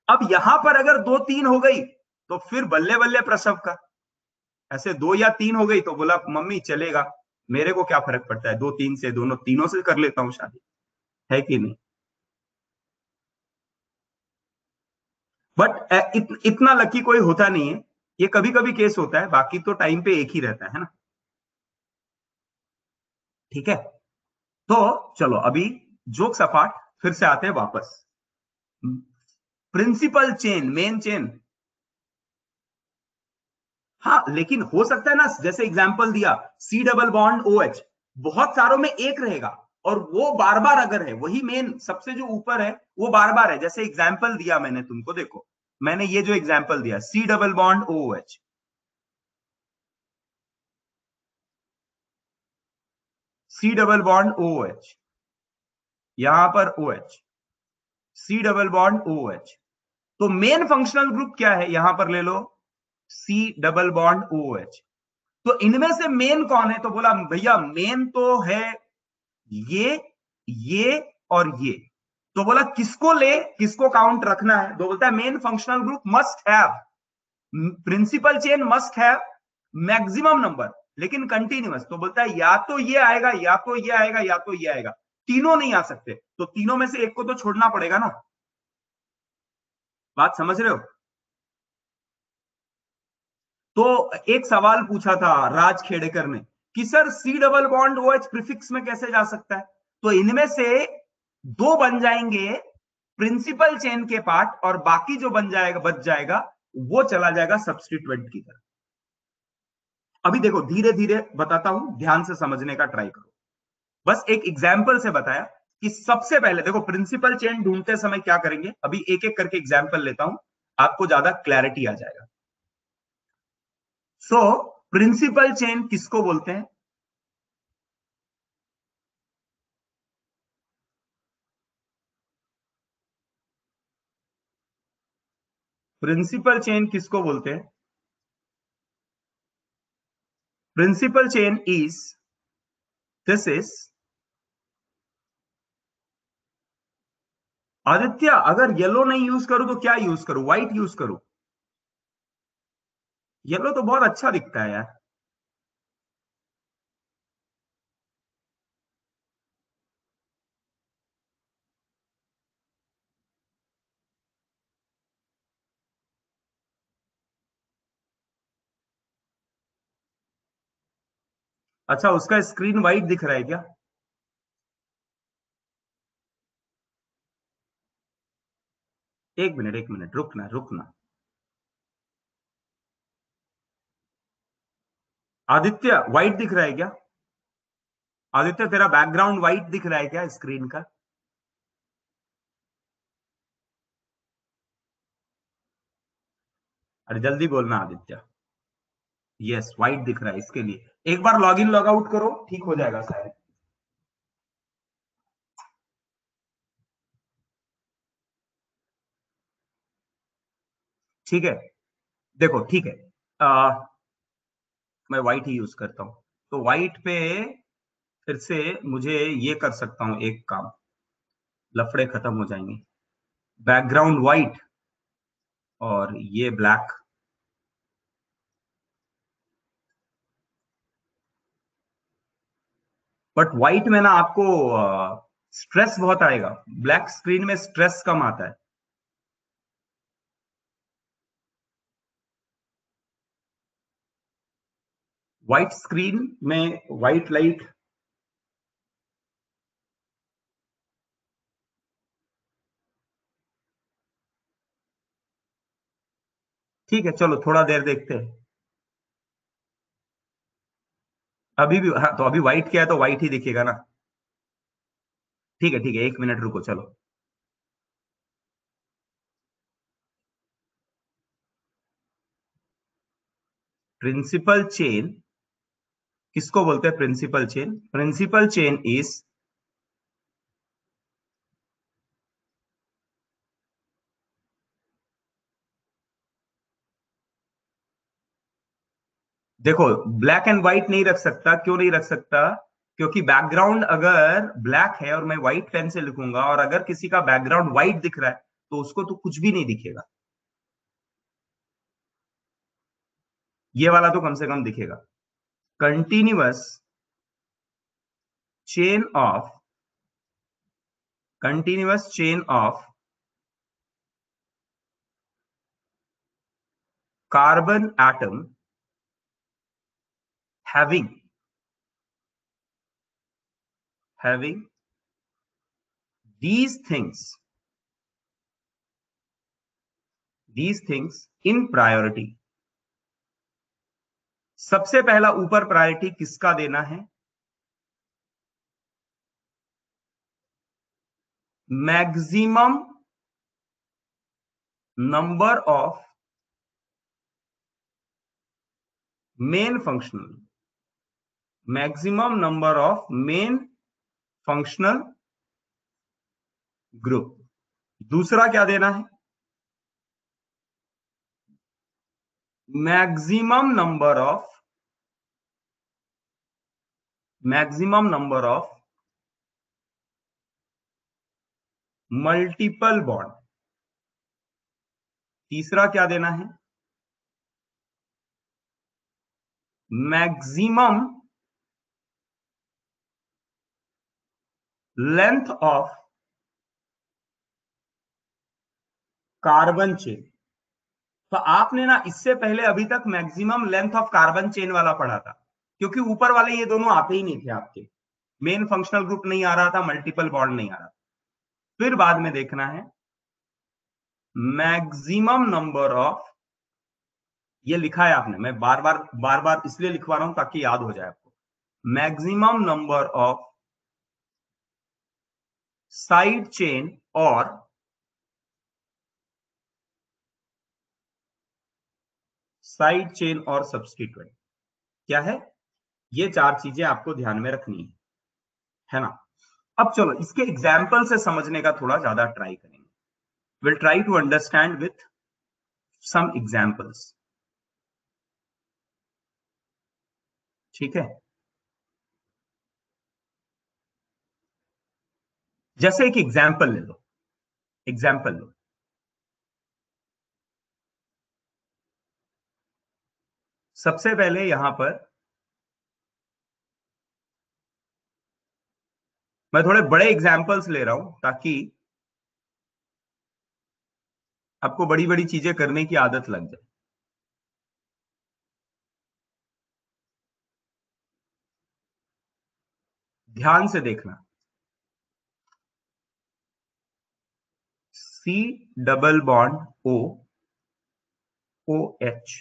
अब यहां पर अगर दो तीन हो गई तो फिर बल्ले बल्ले प्रसव का, ऐसे दो या तीन हो गई तो बोला मम्मी चलेगा, मेरे को क्या फर्क पड़ता है, दो तीन से, दोनों तीनों से कर लेता हूं शादी, है कि नहीं। बट इतना लकी कोई होता नहीं है, ये कभी कभी केस होता है, बाकी तो टाइम पे एक ही रहता है ना। ठीक है। तो चलो अभी जोक सपाट, फिर से आते हैं वापस। प्रिंसिपल चेन, मेन चेन, हाँ लेकिन हो सकता है ना, जैसे एग्जांपल दिया C double bond O H, बहुत सारों में एक रहेगा और वो बार बार अगर है, वही मेन सबसे जो ऊपर है वो बार बार है। जैसे एग्जांपल दिया मैंने तुमको, देखो मैंने ये जो एग्जांपल दिया C double bond O H, C double bond O H, यहां पर O H, C double bond O H, तो मेन फंक्शनल ग्रुप क्या है, यहां पर ले लो C double bond O H. तो इनमें से मेन कौन है, तो बोला भैया मेन तो है ये, ये और ये। तो बोला किसको ले, किसको काउंट रखना है, तो बोलता है main functional group must have, principal chain must have maximum number, लेकिन कंटिन्यूअस। तो बोलता है या तो ये आएगा, या तो ये आएगा, या तो ये आएगा, तीनों नहीं आ सकते, तो तीनों में से एक को तो छोड़ना पड़ेगा ना। बात समझ रहे हो? तो एक सवाल पूछा था राज खेड़ेकर ने कि sir C double bond O H prefix में कैसे जा सकता है, तो इनमें से दो बन जाएंगे प्रिंसिपल चेन के पार्ट और बाकी जो बन जाएगा, बच जाएगा, वो चला जाएगा सब्स्टिट्यूएंट की तरफ। अभी देखो धीरे धीरे बताता हूं, ध्यान से समझने का ट्राई करो। बस एक एग्जाम्पल से बताया कि सबसे पहले देखो प्रिंसिपल चेन ढूंढते समय क्या करेंगे, अभी एक एक करके एग्जाम्पल लेता हूं, आपको ज्यादा क्लैरिटी आ जाएगा। सो प्रिंसिपल चेन किसको बोलते हैं? प्रिंसिपल चेन किसको बोलते हैं? Principal chain is, this is, Aditya अगर येलो नहीं यूज करूं तो क्या यूज करूं, व्हाइट यूज करूं? येलो तो बहुत अच्छा दिखता है यार। अच्छा उसका स्क्रीन व्हाइट दिख रहा है क्या? एक मिनट रुकना रुकना। आदित्य व्हाइट दिख रहा है क्या? आदित्य तेरा बैकग्राउंड व्हाइट दिख रहा है क्या स्क्रीन का? अरे जल्दी बोलना आदित्य। यस, व्हाइट दिख रहा है, इसके लिए एक बार लॉग इन लॉग आउट करो, ठीक हो जाएगा शायद। ठीक है, देखो ठीक है। मैं व्हाइट ही यूज करता हूं, तो व्हाइट पे फिर से मुझे ये कर सकता हूं एक काम, लफड़े खत्म हो जाएंगे। बैकग्राउंड व्हाइट और ये ब्लैक। बट व्हाइट में ना आपको स्ट्रेस बहुत आएगा, ब्लैक स्क्रीन में स्ट्रेस कम आता है। व्हाइट स्क्रीन में व्हाइट लाइट। ठीक है, चलो थोड़ा देर देखते हैं। अभी भी हाँ, तो अभी व्हाइट क्या है, तो व्हाइट ही दिखेगा ना। ठीक है ठीक है, 1 मिनट रुको, चलो। प्रिंसिपल चेन किसको बोलते हैं? Principal chain, principal chain is, देखो ब्लैक एंड व्हाइट नहीं रख सकता। क्यों नहीं रख सकता? क्योंकि बैकग्राउंड अगर ब्लैक है और मैं व्हाइट पेन से लिखूंगा, और अगर किसी का बैकग्राउंड व्हाइट दिख रहा है, तो उसको तो कुछ भी नहीं दिखेगा। ये वाला तो कम से कम दिखेगा। Continuous chain of, continuous chain of carbon atom having, having these things, these things in priority। सबसे पहला ऊपर प्रायोरिटी किसका देना है? Maximum number of main functional, maximum number of main functional group. दूसरा क्या देना है? Maximum number of, maximum number of multiple bond. तीसरा क्या देना है? Maximum length of carbon chain. तो आपने ना इससे पहले अभी तक maximum length of carbon chain वाला पढ़ा था, क्योंकि ऊपर वाले ये दोनों आते ही नहीं थे आपके। मेन फंक्शनल ग्रुप नहीं आ रहा था, मल्टीपल बॉन्ड नहीं आ रहा था। फिर बाद में देखना है मैक्सिमम नंबर ऑफ, ये लिखा है आपने, मैं बार बार इसलिए लिखवा रहा हूं ताकि याद हो जाए आपको। Maximum number of side chain और साइड चेन और सब्सटीट्यूएंट। क्या है? ये चार चीजें आपको ध्यान में रखनी है ना। अब चलो इसके एग्जाम्पल से समझने का थोड़ा ज्यादा ट्राई करेंगे। Will try to understand with some examples. ठीक है, जैसे एक एग्जाम्पल ले लो, एग्जाम्पल लो। सबसे पहले यहां पर मैं थोड़े बड़े एग्जाम्पल्स ले रहा हूं, ताकि आपको बड़ी बड़ी चीजें करने की आदत लग जाए। ध्यान से देखना। C double bond O, O H.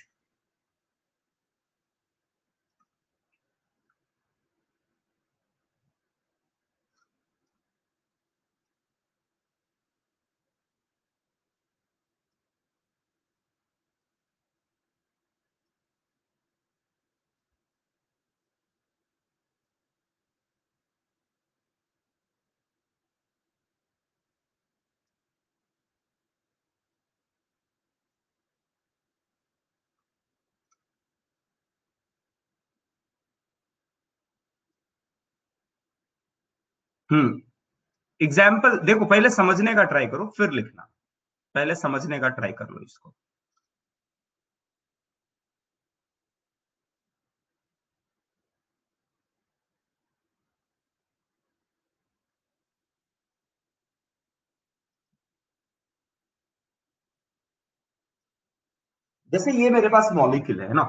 Example देखो, पहले समझने का ट्राई करो फिर लिखना, पहले समझने का ट्राई कर लो इसको। जैसे ये मेरे पास मॉलिक्यूल है ना,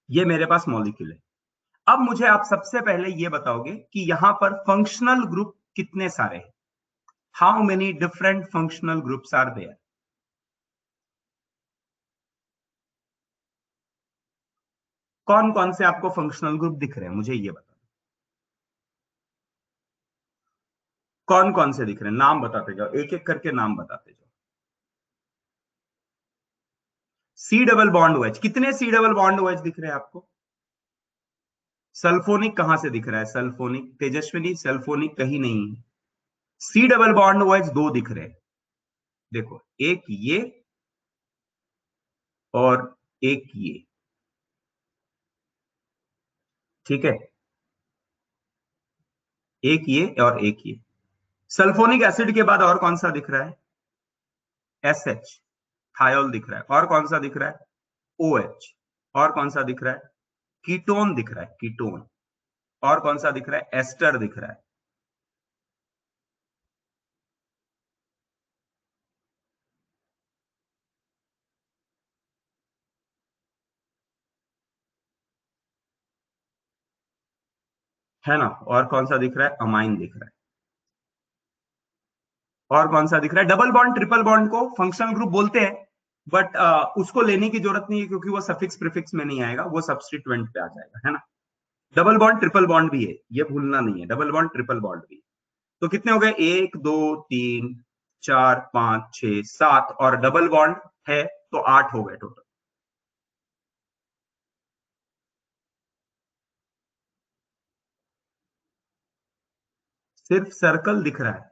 ये मेरे पास मॉलिक्यूल है। अब मुझे आप सबसे पहले ये बताओगे कि यहां पर फंक्शनल ग्रुप कितने सारे हैं, how many different functional groups are there. कौन कौन से आपको फंक्शनल ग्रुप दिख रहे हैं, मुझे ये बताओ, कौन कौन से दिख रहे हैं, नाम बताते जाओ, एक एक करके नाम बताते जाओ। सी डबल बॉन्ड ओएच, कितने सी डबल बॉन्ड ओएच दिख रहे हैं आपको? सल्फोनिक कहां से दिख रहा है? सल्फोनिक, तेजस्विनी सल्फोनिक कहीं नहीं है। सी डबल बॉन्ड ओएच दो दिख रहे हैं, देखो एक ये और एक ये, ठीक है, एक ये और एक ये। सल्फोनिक एसिड के बाद और कौन सा दिख रहा है? एस एच, थायोल दिख रहा है। और कौन सा दिख रहा है? O H. और कौन सा दिख रहा है? कीटोन दिख रहा है, कीटोन। और कौन सा दिख रहा है? एस्टर दिख रहा है ना? और कौन सा दिख रहा है? अमाइन दिख रहा है। और कौन सा दिख रहा है? डबल बॉन्ड ट्रिपल बॉन्ड को फंक्शनल ग्रुप बोलते हैं, बट उसको लेने की जरूरत नहीं है क्योंकि वो सफिक्स प्रीफिक्स में नहीं आएगा, वो सब्स्टिट्यूएंट पे आ जाएगा, है ना? डबल बॉन्ड ट्रिपल बॉन्ड भी है, ये भूलना नहीं है, डबल बॉन्ड ट्रिपल बॉन्ड भी है। तो कितने हो गए? एक दो तीन चार पांच छह सात, और डबल बॉन्ड है तो आठ हो गए टोटल। सिर्फ सर्कल दिख रहा है।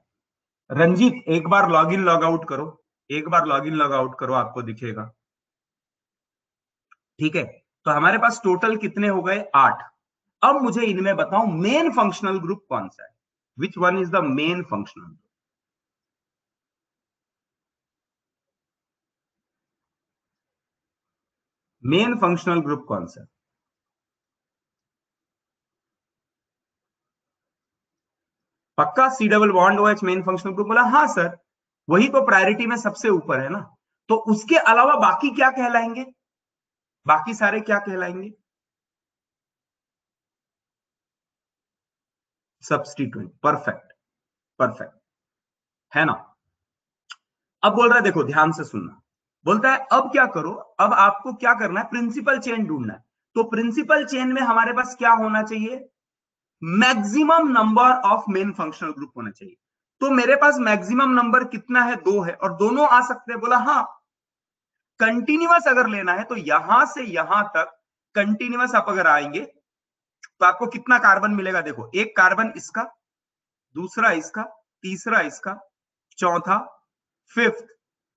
रंजीत एक बार लॉग इन लॉग आउट करो, एक बार लॉग इन लॉग आउट करो, आपको दिखेगा, ठीक है? तो हमारे पास टोटल कितने हो गए? आठ। अब मुझे इनमें बताओ मेन फंक्शनल ग्रुप कौन सा है, which one is the main functional group? Main functional group कौन सा है? पक्का C double bond O H main functional group? बोला हाँ सर, वही तो प्रायोरिटी में सबसे ऊपर है ना। तो उसके अलावा बाकी क्या कहलाएंगे? बाकी सारे क्या कहलाएंगे? सब्स्टिट्यूएंट। परफेक्ट, परफेक्ट, है ना? अब बोल रहा है, देखो ध्यान से सुनना, बोलता है अब क्या करो, अब आपको क्या करना है? प्रिंसिपल चेन ढूंढना है। तो प्रिंसिपल चेन में हमारे पास क्या होना चाहिए? Maximum number of main functional group होना चाहिए। तो मेरे पास मैक्सिमम नंबर कितना है? दो है, और दोनों आ सकते हैं। बोला हाँ। कंटिन्यूअस अगर लेना है तो यहां से यहां तक कंटिन्यूअस आप अगर आएंगे तो आपको कितना कार्बन मिलेगा? देखो, एक कार्बन इसका, दूसरा इसका, तीसरा इसका, चौथा, fifth,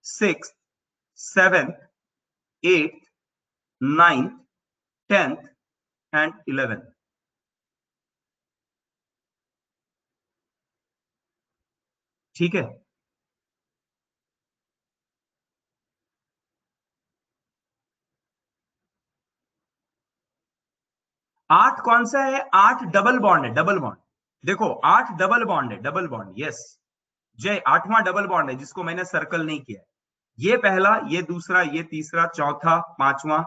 six, seventh, eighth, ninth, tenth and 11th। ठीक है? आठ कौन सा है? आठ डबल बॉन्ड है, डबल बॉन्ड। देखो आठ डबल बॉन्ड है, डबल बॉन्ड, यस। जय, आठवां डबल बॉन्ड है जिसको मैंने सर्कल नहीं किया। ये पहला, ये दूसरा, ये तीसरा, चौथा, पांचवा।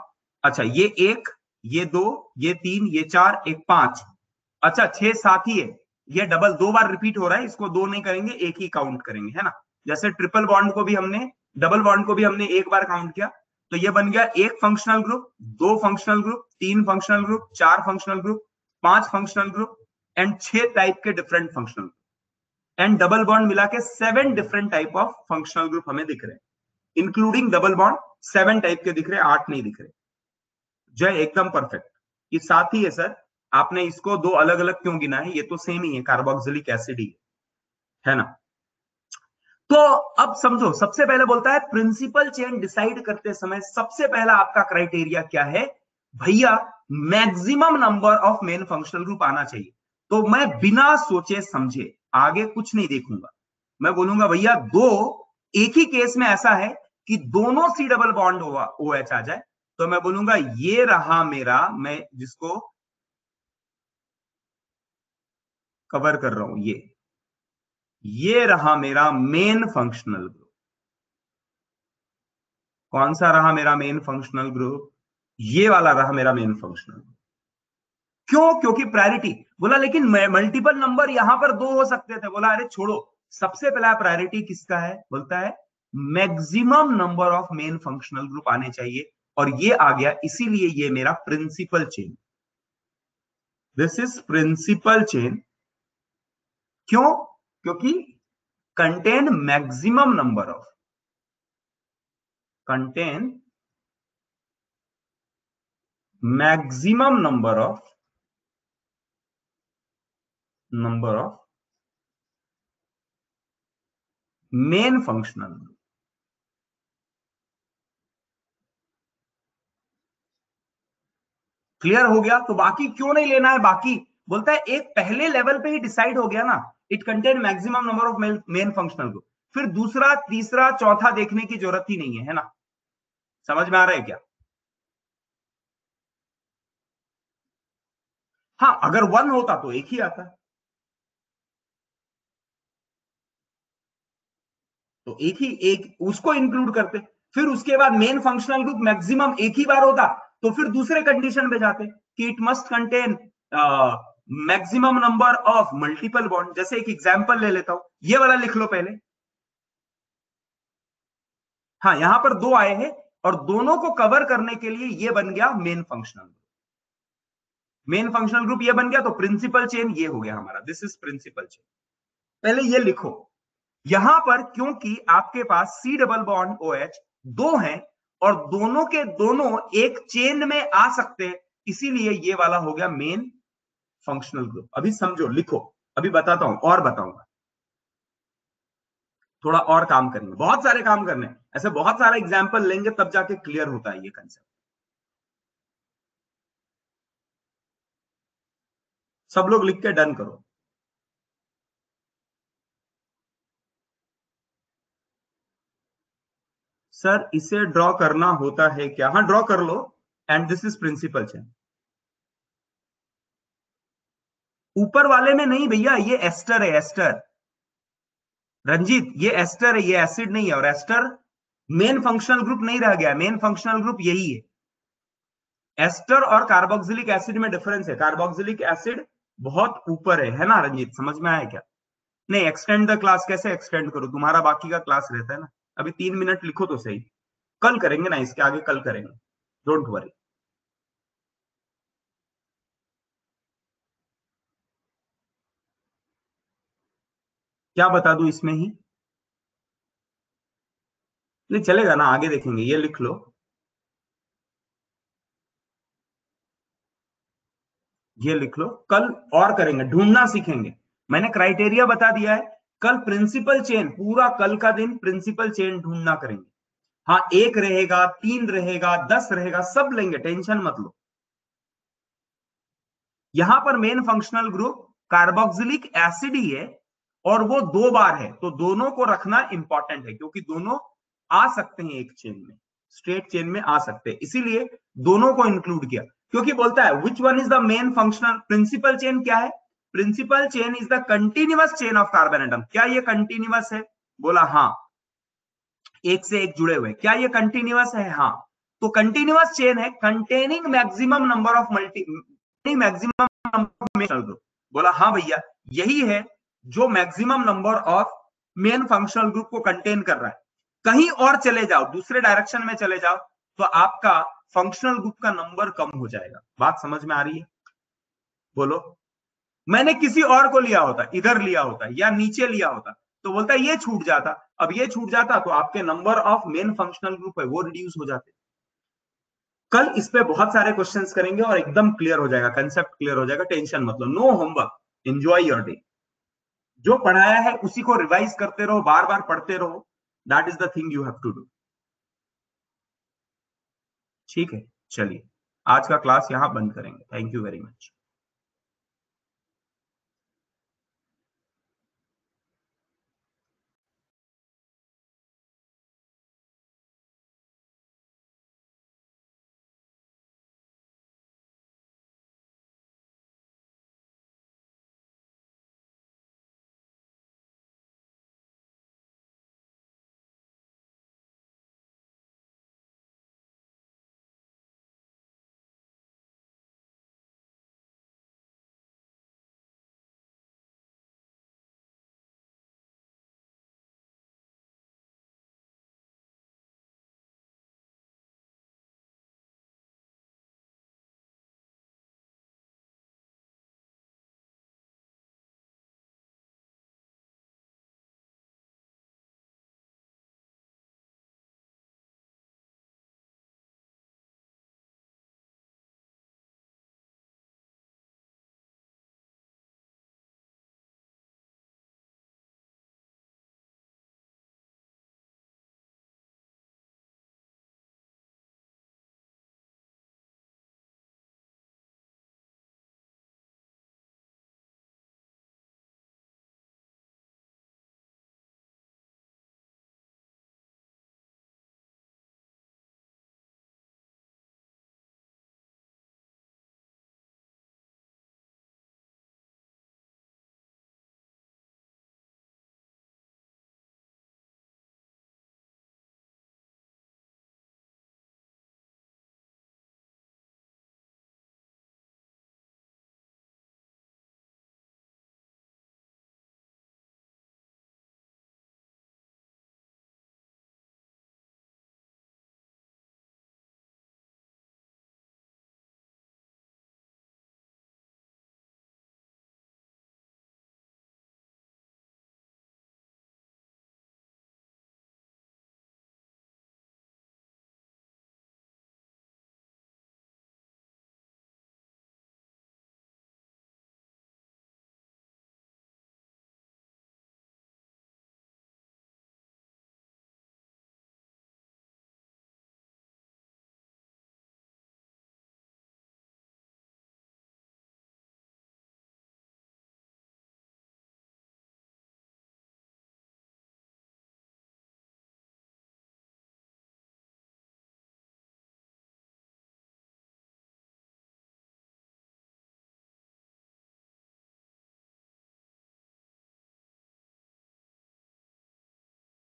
अच्छा, ये एक, ये दो, ये तीन, ये चार, एक पांच। अच्छा, छह सात ही है। ये डबल दो बार रिपीट हो रहा है, इसको दो नहीं करेंगे, एक ही काउंट करेंगे, है ना? जैसे ट्रिपल बॉन्ड को भी हमने, डबल बॉन्ड को भी हमने एक बार काउंट किया, तो ये बन गया एक फंक्शनल ग्रुप, दो फंक्शनल ग्रुप, तीन फंक्शनल ग्रुप, चार फंक्शनल ग्रुप, पांच फंक्शनल ग्रुप एंड छह टाइप के different functional, and double bond मिला के seven different type of functional group हमें दिख रहे हैं, including double bond. Seven type के दिख रहे हैं, आठ नहीं दिख रहे। जय, एकदम परफेक्ट। ये साथ ही है सर, आपने इसको दो अलग अलग क्यों गिना है? ये तो सेम ही है, कार्बोक्सिलिक एसिड ही है ना? तो अब समझो, सबसे पहले बोलता है प्रिंसिपल चेन डिसाइड करते समय सबसे पहला आपका क्राइटेरिया क्या है? भैया maximum number of main functional group आना चाहिए। तो मैं बिना सोचे समझे आगे कुछ नहीं देखूंगा, मैं बोलूंगा भैया दो, एक ही केस में ऐसा है कि दोनों C double bond O H आ जाए, तो मैं बोलूंगा ये रहा मेरा, मैं जिसको कवर कर रहा हूं, ये रहा मेरा मेन फंक्शनल ग्रुप। कौन सा रहा मेरा मेन फंक्शनल ग्रुप? ये वाला रहा मेरा मेन फंक्शनल ग्रुप। क्यों? क्योंकि प्रायोरिटी। बोला लेकिन मल्टीपल नंबर यहां पर दो हो सकते थे। बोला अरे छोड़ो, सबसे पहला प्रायोरिटी किसका है? बोलता है maximum number of main functional group आने चाहिए, और ये आ गया, इसीलिए ये मेरा principal chain. This is principal chain. क्यों? क्योंकि contain maximum number of, contain maximum number of main functional group. Clear हो गया? तो बाकी क्यों नहीं लेना है बाकी? बोलता है एक पहले लेवल पे ही डिसाइड हो गया ना, it contain maximum number of main functional group, फिर दूसरा तीसरा चौथा देखने की जरूरत ही नहीं है ना? समझ में आ रहा है क्या? हाँ, अगर वन होता तो एक ही आता, तो एक उसको इंक्लूड करते, फिर उसके बाद मेन फंक्शनल ग्रुप मैक्सिमम एक ही बार होता, तो फिर दूसरे कंडीशन पे जाते कि it must contain maximum number of multiple bond. जैसे एक एग्जांपल ले लेता हूं, ये वाला लिख लो पहले। हाँ, यहां पर दो आए हैं और दोनों को कवर करने के लिए ये बन गया main functional group. Main functional group ये बन गया, तो प्रिंसिपल चेन ये हो गया हमारा, दिस इज प्रिंसिपल चेन। पहले ये लिखो, यहां पर क्योंकि आपके पास C double bond O H दो हैं और दोनों के दोनों एक चेन में आ सकते हैं, इसीलिए ये वाला हो गया मेन फंक्शनल ग्रुप। अभी समझो, लिखो, अभी बताता हूं और बताऊंगा। थोड़ा और काम करेंगे, बहुत सारे काम करने, ऐसे बहुत सारे एग्जाम्पल लेंगे तब जाके क्लियर होता है ये कंसेप्ट। सब लोग लिख के डन करो। सर इसे ड्रॉ करना होता है क्या? हाँ, ड्रॉ कर लो। And this is principal chain. ऊपर वाले में नहीं भैया, ये एस्टर है, एस्टर। रंजीत, ये एस्टर है, ये एसिड नहीं है, और एस्टर मेन फंक्शनल ग्रुप नहीं रह गया, मेन फंक्शनल ग्रुप यही है। एस्टर और कार्बोक्सिलिक एसिड में डिफरेंस है, कार्बोक्सिलिक एसिड बहुत ऊपर है ना रंजीत? समझ में आया क्या? नहीं, एक्सटेंड द क्लास कैसे एक्सटेंड करो? तुम्हारा बाकी का क्लास रहता है ना। अभी 3 मिनट लिखो तो सही, कल करेंगे ना, इसके आगे कल करेंगे, डोंट वरी। क्या बता दूं इसमें ही? नहीं चलेगा ना, आगे देखेंगे, ये लिख लो, ये लिख लो, कल और करेंगे, ढूंढना सीखेंगे। मैंने क्राइटेरिया बता दिया है, कल प्रिंसिपल चेन, पूरा कल का दिन प्रिंसिपल चेन ढूंढना करेंगे। हाँ, एक रहेगा, 3 रहेगा, 10 रहेगा, सब लेंगे, टेंशन मत लो। यहां पर main functional group carboxylic acid ही है और वो दो बार है, तो दोनों को रखना इंपॉर्टेंट है, क्योंकि दोनों आ सकते हैं एक चेन में, स्ट्रेट चेन में आ सकते हैं, इसीलिए दोनों को इंक्लूड किया। क्योंकि बोलता है which one is the main functional, principal chain क्या है? Principal chain is the continuous chain of carbon atom. क्या ये कंटिन्यूअस है? बोला हाँ, एक से एक जुड़े हुए। क्या ये कंटिन्यूअस है? हाँ। तो कंटिन्यूअस चेन है containing maximum number of maximum number group. बोला हाँ भैया, यही है जो maximum number of main functional group को कंटेन कर रहा है। कहीं और चले जाओ, दूसरे डायरेक्शन में चले जाओ, तो आपका फंक्शनल ग्रुप का नंबर कम हो जाएगा। बात समझ में आ रही है? बोलो। मैंने किसी और को लिया होता, इधर लिया होता या नीचे लिया होता, तो बोलता है ये छूट जाता। अब ये छूट जाता तो आपके number of main functional group है वो रिड्यूस हो जाते। कल इस पे बहुत सारे क्वेश्चंस करेंगे और एकदम क्लियर हो जाएगा, कंसेप्ट क्लियर हो जाएगा, टेंशन मत लो, no homework, enjoy your day. जो पढ़ाया है उसी को रिवाइज करते रहो, बार बार पढ़ते रहो, that is the thing you have to do. ठीक है, चलिए आज का क्लास यहां बंद करेंगे। Thank you very much.